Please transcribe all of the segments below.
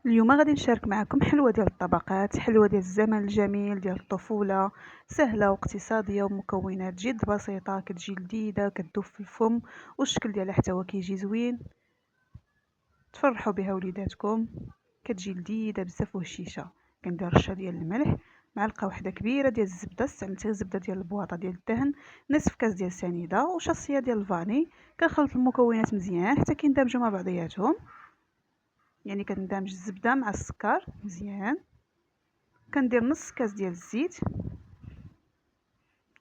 اليوم غادي نشارك معكم حلوة ديال الطبقات، حلوة ديال الزمن الجميل ديال الطفولة، سهلة واقتصادية ومكونات جد بسيطة، كتجي لذيذة كتذوب في الفم والشكل ديالها حتى هو كيجي زوين. تفرحوا بها وليداتكم، كتجي لذيذة بزاف وهشيشة. كندير رشة ديال الملح، معلقة واحدة كبيرة ديال الزبدة، استعملت غير الزبدة ديال البواطة ديال الدهن، نصف كاس ديال سنيدة وشاصية ديال الفاني. كنخلط المكونات مزيان حتى كيندمجوا مع بعضياتهم، يعني كندمج الزبده مع السكر مزيان. كندير نص كاس ديال الزيت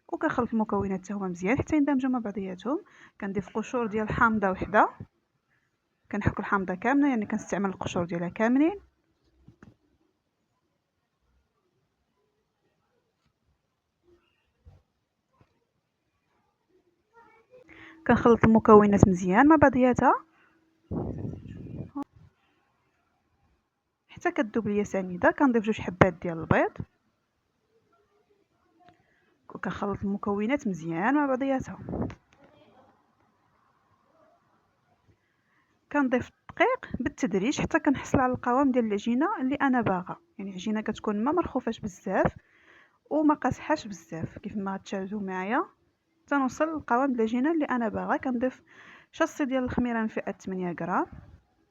وكنخلط المكونات حتى هما مزيان حتى يندمجوا مع بعضياتهم. كنضيف قشور ديال حامضه وحده، كنحك الحامضه كامله، يعني كنستعمل القشور ديالها كاملين. كنخلط المكونات مزيان مع بعضياتها حتى كتذوب ليا سنيده. كنضيف 2 حبات ديال البيض وكنخلط المكونات مزيان مع بعضياتها. كنضيف الدقيق بالتدريج حتى كنحصل على القوام ديال العجينه اللي انا باغا، يعني عجينه كتكون ما مرخوفاش بزاف وما قاصحاش بزاف. كيف ما تشاهدوا معايا تنوصل للقوام ديال العجينه اللي انا باغا. كنضيف شاصي ديال الخميره من فئه 8 غرام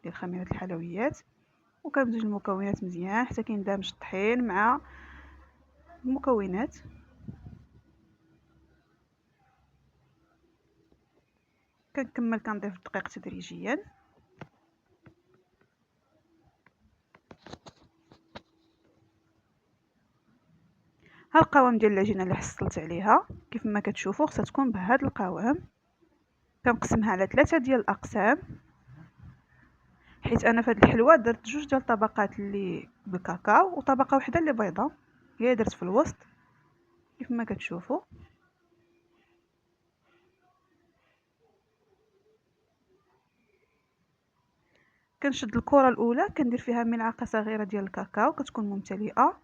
ديال خميره الحلويات وكنمزج المكونات مزيان حتى كيندمج الطحين مع المكونات. كنكمل كنضيف الدقيق تدريجيا. ها القوام ديال العجينه اللي حصلت عليها كيف ما كتشوفوا خصها تكون بهذا القوام. كنقسمها على 3 ديال الاقسام، حيت انا في هذه الحلوه درت 2 ديال الطبقات اللي بالكاكاو وطبقه واحده اللي بيضاء، هي درت في الوسط كيف ما كتشوفوا. كنشد الكره الاولى كندير فيها ملعقه صغيره ديال الكاكاو كتكون ممتلئه،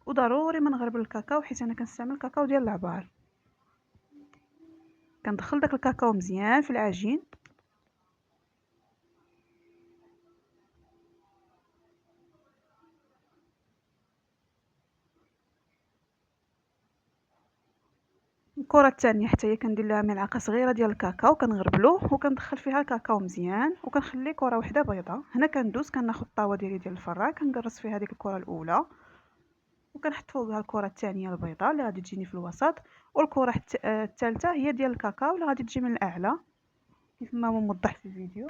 وضروري ما نغرب الكاكاو حيت انا كنستعمل الكاكاو ديال العبار. كندخل داك الكاكاو مزيان في العجين. الكره الثانيه حتى هي كندير لها ملعقه صغيره ديال الكاكاو، كنغربلوه وكندخل فيها الكاكاو مزيان وكنخلي كره واحده بيضاء. هنا كندوز كناخذ الطاوه ديالي ديال الفران كنقرص فيها ديك الكره الاولى وكنحط فوقها الكره الثانيه البيضاء اللي غادي تجيني في الوسط، والكره الثالثه هي ديال الكاكاو اللي غادي تجي من الاعلى كيف ما هو موضح في الفيديو.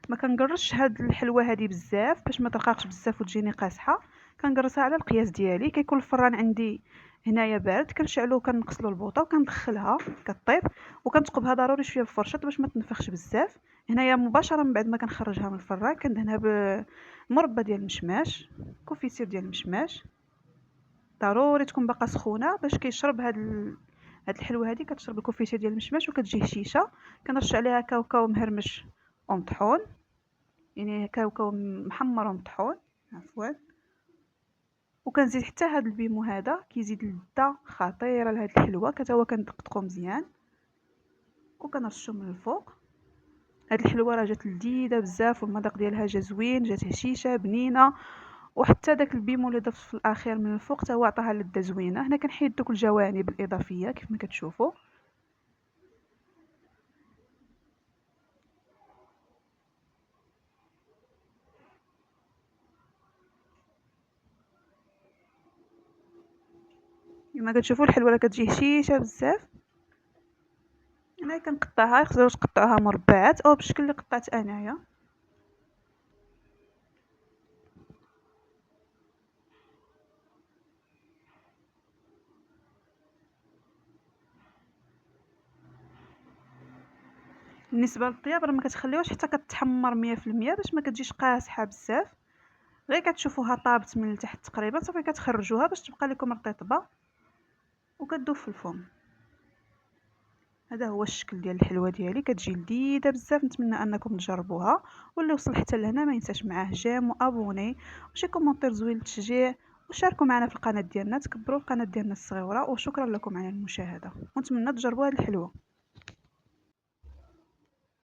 ما كنقرصش هاد الحلوه هذه بزاف باش ما ترققش بزاف وتجيني قاصحه. كنقرصها على القياس ديالي. كيكون الفران عندي هنايا بارد كنشعلو وكنقصلو البوطه وكندخلها كطيب وكنتقبها ضروري شويه بالفرشاط باش ما تنفخش بزاف. هنايا مباشره من بعد ما كنخرجها من الفران كندهنها بمربى ديال المشماش، كوفيسير ديال المشماش. ضروري تكون باقا سخونه باش كيشرب هاد الحلوه هذه كتشرب الكوفيسير ديال المشماش وكتجي هشيشه. كنرش عليها كاوكاو مهرمش ومطحون، يعني كاوكاو محمر ومطحون عفوا. وكنزيد حتى هذا البيمو هذا كيزيد لذه خطيره لهاد الحلوه. حتى هو كندقدقو مزيان وكنرشو من الفوق. هاد الحلوه راه جات لذيذه بزاف والمذاق ديالها جا زوين، جات هشيشه بنينه. وحتى داك البيمو اللي ضفت في الاخير من الفوق حتى هو عطاها لذه زوينه. هنا كنحيد دوك الجوانب الاضافيه كيف ما كتشوفوا. كما كتشوفوا الحلوه راه كتجي هشيشه بزاف. هنا كنقطعها، يقدروا تقطعوها مربعات او بالشكل اللي قطعت انايا. بالنسبه للطياب راه ما كتخليوهاش حتى كتحمر 100% باش ما كتجيش قاصحه بزاف. غير كتشوفوها طابت من التحت تقريبا صافي كتخرجوها باش تبقى لكم رطيبه وكتذوب في الفم. هذا هو الشكل ديال الحلوه ديالي، كتجي لذيذه بزاف. نتمنى انكم تجربوها، واللي وصل حتى لهنا ما ينساش معاه جيم وابوني وشي كومونتير زوين للتشجيع، وشاركوا معنا في القناه ديالنا، تكبروا القناه ديالنا الصغيره. وشكرا لكم على المشاهده ونتمنى تجربوا هذه الحلوه.